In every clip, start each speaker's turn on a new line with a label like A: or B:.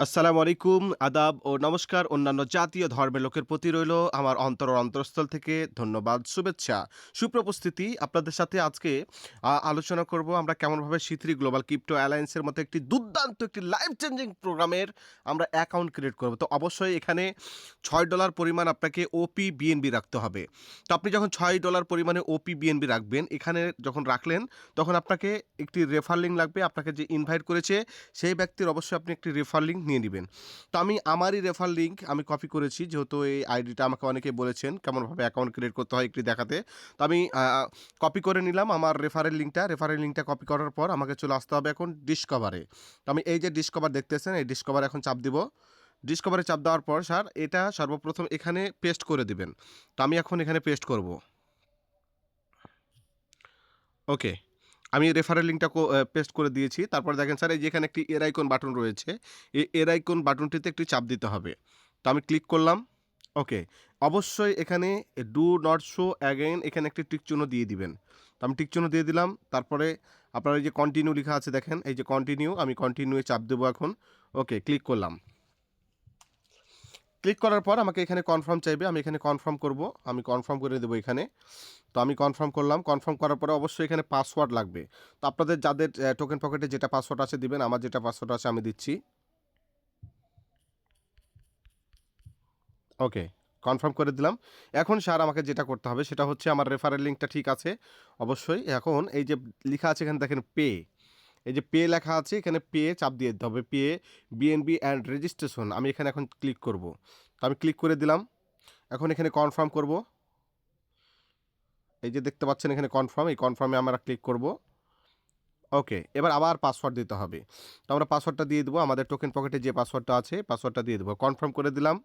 A: আসসালামু আলাইকুম, আদাব ও নমস্কার অন্যান্য জাতীয় ধর্মের লোকের প্রতি রইল আমার অন্তরস্থল থেকে ধন্যবাদ, শুভেচ্ছা। সুপ্রপস্থিতি আপনাদের সাথে আজকে আলোচনা করব আমরা কেমনভাবে C3 গ্লোবাল ক্রিপ্টো অ্যালায়েন্সের মতো একটি দুর্দান্ত একটি লাইফ চেঞ্জিং প্রোগ্রামের আমরা অ্যাকাউন্ট ক্রিয়েট করব। তো অবশ্যই এখানে $6 পরিমাণ আপনাকে OP BNB রাখতে হবে। তো আপনি যখন $6 পরিমাণে OP BNB রাখবেন, এখানে যখন রাখলেন তখন আপনাকে একটি রেফার লিঙ্ক লাগবে। আপনাকে যে ইনভাইট করেছে সেই ব্যক্তির অবশ্যই আপনি একটি রেফার লিঙ্ক নিয়ে নিবেন। তো আমি আমারই রেফার লিঙ্ক আমি কপি করেছি, যেহেতু এই আইডিটা আমাকে অনেকে বলেছেন কেমনভাবে অ্যাকাউন্ট ক্রিয়েট করতে হয় একটু দেখাতে। তো আমি কপি করে নিলাম আমার রেফারেল লিঙ্কটা কপি করার পর আমাকে চলে আসতে হবে এখন ডিসকভারে। তো আমি এই যে ডিসকভার দেখতেছেন, এই ডিসকভার এখন চাপ দিব। ডিসকভারে চাপ দেওয়ার পর স্যার এটা সর্বপ্রথম এখানে পেস্ট করে দিবেন। তো আমি এখন এখানে পেস্ট করব। ওকে। আমি রেফারেল লিঙ্কটা পেস্ট করে দিয়েছি। তারপরে দেখেন স্যার এই যে এখানে একটি এর আইকন বাটন রয়েছে। এই এর আইকন বাটনটিতে একটি চাপ দিতে হবে। তো আমি ক্লিক করলাম। ওকে। অবশ্যই এখানে ডু নট শো অ্যাগেইন এখানে একটি টিক চিহ্ন দিয়ে দিবেন। তো আমি টিক চিহ্ন দিয়ে দিলাম। তারপরে আপনার এই যে কন্টিনিউ লেখা আছে দেখেন, এই যে কন্টিনিউ, আমি কন্টিনিউ এ চাপ দেবো এখন। ওকে, ক্লিক করলাম। ক্লিক করার পর আমাকে এখানে কনফার্ম চাইবে। আমি এখানে কনফার্ম করব। আমি কনফার্ম করে দেবো এখানে। তো আমি কনফার্ম করলাম। কনফার্ম করার পরে অবশ্যই এখানে পাসওয়ার্ড লাগবে। তো আপনাদের যাদের টোকেন পকেটে যেটা পাসওয়ার্ড আছে দিবেন। আমার যেটা পাসওয়ার্ড আছে আমি দিচ্ছি। ওকে, কনফার্ম করে দিলাম। এখন স্যার আমাকে যেটা করতে হবে সেটা হচ্ছে আমার রেফারেল লিঙ্কটা ঠিক আছে। অবশ্যই এখন এই যে লিখা আছে এখানে দেখেন পে। এই যে পে লেখা আছে এখানে পে চাপ দিয়ে দিতে হবে। পে বিএনবি অ্যান্ড রেজিস্ট্রেশন আমি এখানে এখন ক্লিক করব। তো আমি ক্লিক করে দিলাম। এখন এখানে কনফার্ম করব। এই যে দেখতে পাচ্ছেন এখানে কনফার্ম, এই কনফার্মে আমরা ক্লিক করব। ওকে, এবার আবার পাসওয়ার্ড দিতে হবে। তো আমরা পাসওয়ার্ডটা দিয়ে দেবো। আমাদের টোকেন পকেটে যে পাসওয়ার্ডটা আছে পাসওয়ার্ডটা দিয়ে দেবো। কনফার্ম করে দিলাম।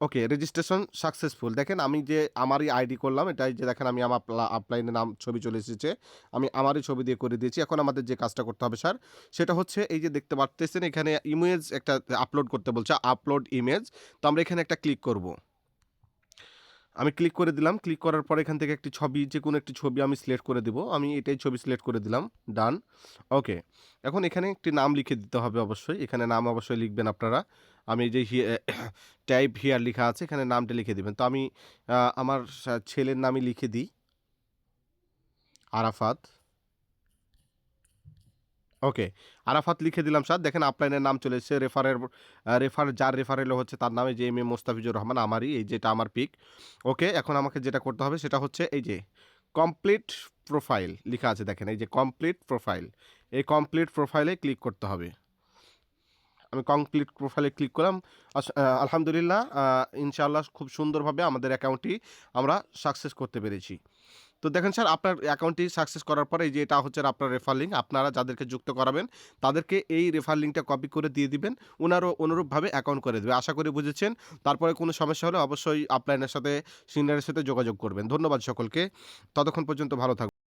A: ওকে, রেজিস্ট্রেশন সাকসেসফুল। দেখেন আমি যে আমারই আইডি করলাম, এটা এই যে দেখেন আমি আমার আপলাইনে নাম ছবি চলে এসেছে। আমি আমারই ছবি দিয়ে করে দিয়েছি। এখন আমাদের যে কাজটা করতে হবে স্যার, সেটা হচ্ছে এই যে দেখতে পারতেছেন এখানে ইমেজ একটা আপলোড করতে বলছে, আপলোড ইমেজ। তো আমরা এখানে একটা ক্লিক করব। আমি ক্লিক করে দিলাম। ক্লিক করার পর এখান থেকে একটি ছবি, যেকোনো একটি ছবি আমি সিলেক্ট করে দিব। আমি এটাই ছবি সিলেক্ট করে দিলাম। ডান। ওকে। এখন এখানে একটি নাম লিখে দিতে হবে অবশ্যই। এখানে নাম অবশ্যই লিখবেন আপনারা। আমি এই যে টাইপ হিয়ার লিখা আছে এখানে নামটা লিখে দিবেন। তো আমি আমার ছেলের নামই লিখে দিই, আরাফাত। ওকে, আরাফাত লিখে দিলাম স্যার। দেখেন আপলাইনের নাম চলে এসেছে। যার রেফারেল হচ্ছে তার নামে যে এম এ মোস্তাফিজুর রহমান, আমারই, এই যেটা আমার পিক। ওকে, এখন আমাকে যেটা করতে হবে সেটা হচ্ছে এই যে কমপ্লিট প্রোফাইল লিখা আছে দেখেন, এই যে কমপ্লিট প্রোফাইল। এই কমপ্লিট প্রোফাইলে ক্লিক করতে হবে। আমি কমপ্লিট প্রোফাইলে ক্লিক করলাম। আলহামদুলিল্লাহ, ইনশাআল্লাহ খুব সুন্দরভাবে আমাদের অ্যাকাউন্টটি আমরা সাকসেস করতে পেরেছি। তো দেখেন স্যার আপনার অ্যাকাউন্টটি সাকসেস করার পরে এই যে এটা হচ্ছে আপনার রেফার লিঙ্ক। আপনারা যাদেরকে যুক্ত করাবেন তাদেরকে এই রেফার লিঙ্কটা কপি করে দিয়ে দিবেন। উনারও অনুরূপভাবে অ্যাকাউন্ট করে দেবে। আশা করি বুঝেছেন। তারপরে কোনো সমস্যা হলে অবশ্যই আপলাইনের সাথে সিনিয়রের সাথে যোগাযোগ করবেন। ধন্যবাদ সকলকে। ততক্ষণ পর্যন্ত ভালো থাকবেন।